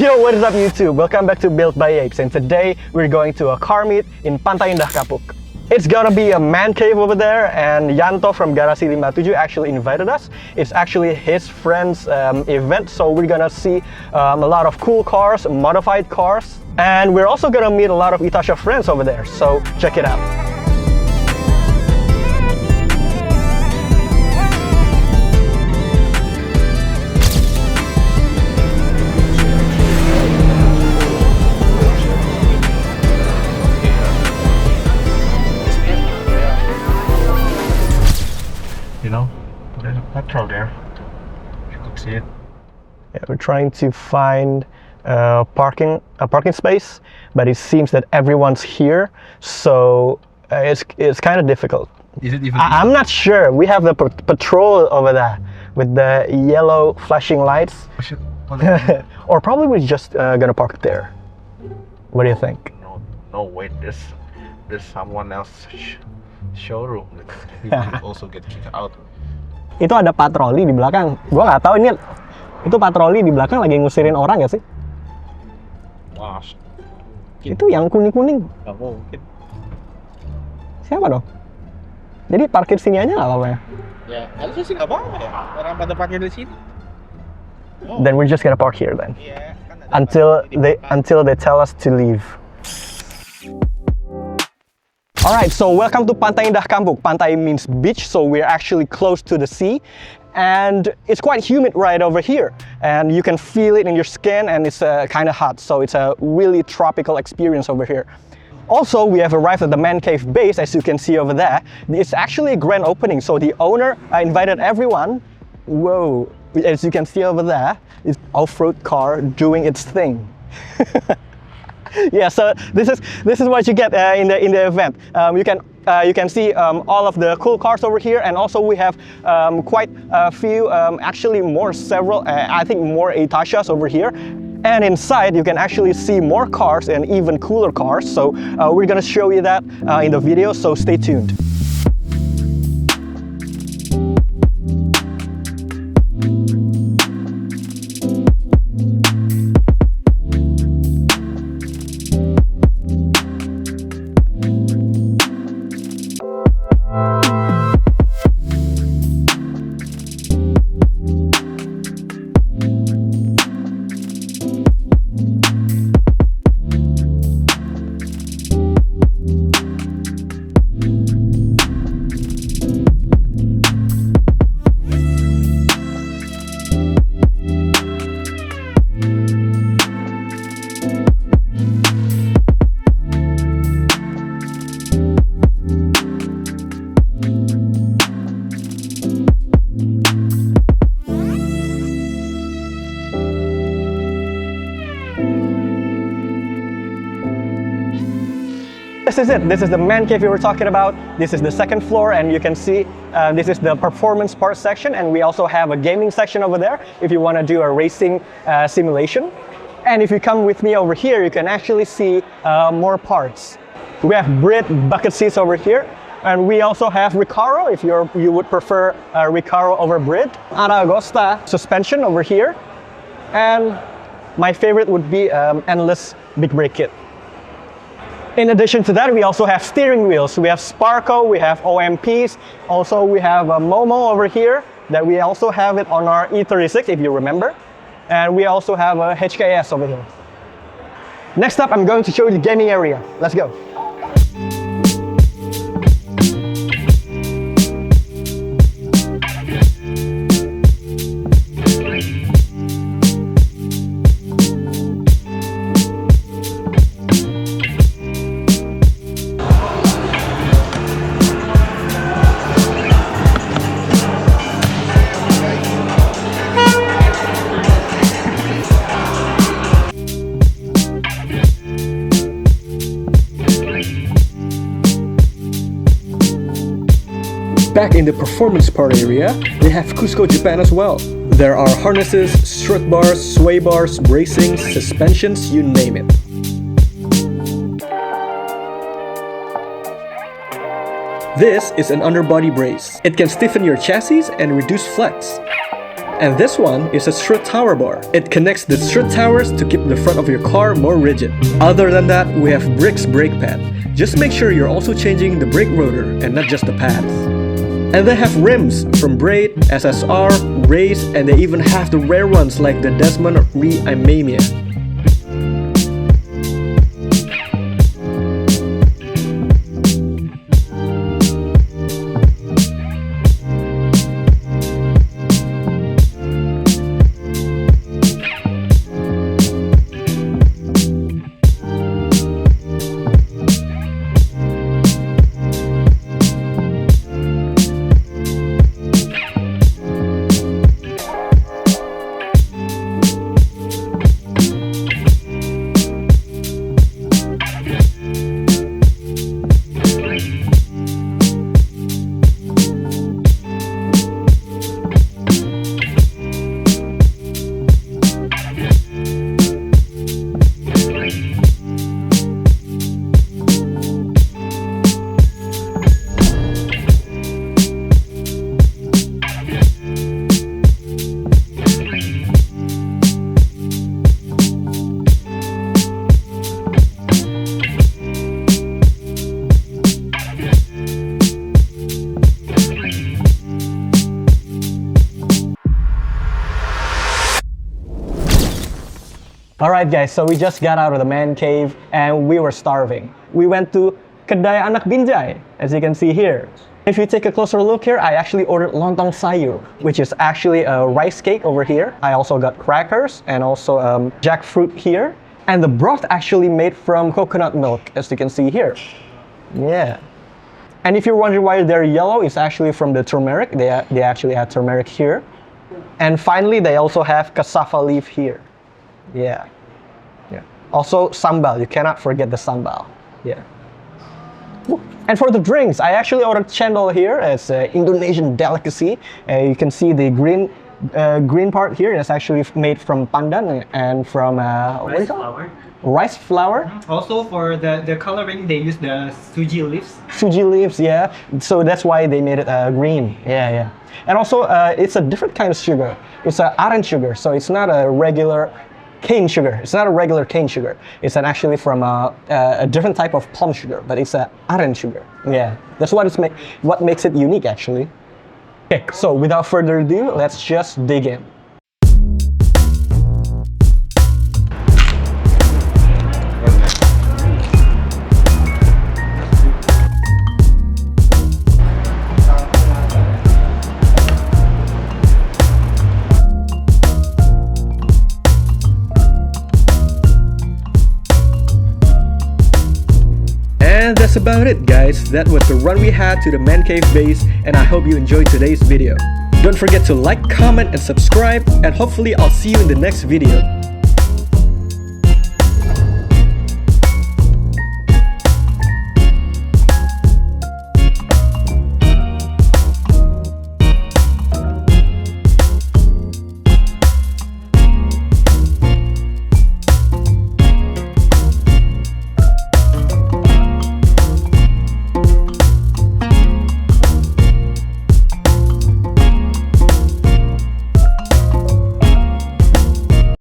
Yo, what is up YouTube? Welcome back to Built by Apes, and today we're going to a car meet in Pantai Indah Kapuk. It's gonna be a man cave over there, and Yanto from Garasi 57 actually invited us. It's actually his friend's event, so we're gonna see a lot of cool cars, modified cars, and we're also gonna meet a lot of Itasha friends over there, so check it out. You know, there's a petrol there. You could see it. Yeah, we're trying to find a parking space, but it seems that everyone's here, so it's kind of difficult. Is it even? I'm not sure. We have the patrol over there with the yellow flashing lights, or probably we're just gonna park there. What do you think? No, wait. There's someone else showroom. We could also get kicked out. Itu ada patroli di belakang. Gua nggak tahu ini. Itu patroli di belakang lagi ngusirin orang ya sih? Wah, Itu yang kuning-kuning. nggak mungkin. Siapa dong? Jadi parkir sini aja nggak apa-apa ya? Ya, harusnya sih nggak apa-apa ya. Orang pada parkir di sini. Then we're just gonna park here then. Iya, kan ada Until they tell us to leave. Alright, so welcome to Pantai Indah Kapuk. Pantai means beach, so we're actually close to the sea. And it's quite humid right over here. And you can feel it in your skin, and it's kind of hot. So it's a really tropical experience over here. Also, we have arrived at the Man Cave base, as you can see over there. It's actually a grand opening, so the owner invited everyone. Whoa, as you can see over there, it's off-road car doing its thing. Yeah, so this is what you get in the event. You can see all of the cool cars over here, and also we have quite a few, actually several, I think more Itashas over here. And inside you can actually see more cars and even cooler cars. So we're gonna show you that in the video. So stay tuned. This is it. This is the man cave we were talking about. This is the second floor, and you can see this is the performance part section, and we also have a gaming section over there if you want to do a racing simulation. And if you come with me over here, you can actually see more parts. We have Brit bucket seats over here, and we also have Recaro if you would prefer Recaro over Brit. Aragosta suspension over here, and my favorite would be Endless Big Brake Kit. In addition to that, we also have steering wheels. We have Sparco, we have OMPs. Also, we have a Momo over here that we also have it on our E36, if you remember. And we also have a HKS over here. Next up, I'm going to show you the gaming area. Let's go. Back in the performance part area, they have Cusco Japan as well. There are harnesses, strut bars, sway bars, bracings, suspensions, you name it. This is an underbody brace. It can stiffen your chassis and reduce flex. And this one is a strut tower bar. It connects the strut towers to keep the front of your car more rigid. Other than that, we have Brix brake pad. Just make sure you're also changing the brake rotor and not just the pads. And they have rims from Braid, SSR, Race, and they even have the rare ones like the Desmond Re-Imamia. Alright guys, so we just got out of the man cave and we were starving. We went to Kedai Anak Binjai, as you can see here. If you take a closer look here, I actually ordered lontong sayur, which is actually a rice cake over here. I also got crackers and also jackfruit here. And the broth actually made from coconut milk, as you can see here. Yeah. And if you're wondering why they're yellow, it's actually from the turmeric. They actually add turmeric here. And finally, they also have cassava leaf here. Yeah. Also sambal, you cannot forget the sambal. Yeah. And for the drinks, I actually ordered cendol here as an Indonesian delicacy. You can see the green part here is actually made from pandan and from Rice flour. Rice flour. Also for the coloring, they use the suji leaves. Suji leaves, yeah. So that's why they made it green. Yeah. And also, it's a different kind of sugar. It's an aren sugar, so it's not a regular cane sugar. It's not a regular cane sugar. It's actually from a different type of palm sugar, but it's an aren sugar. Yeah, that's what makes it unique, actually. Okay, so without further ado, let's just dig in. And that's about it, guys. That was the run we had to the man cave base, and I hope you enjoyed today's video. Don't forget to like, comment, and subscribe, and hopefully I'll see you in the next video.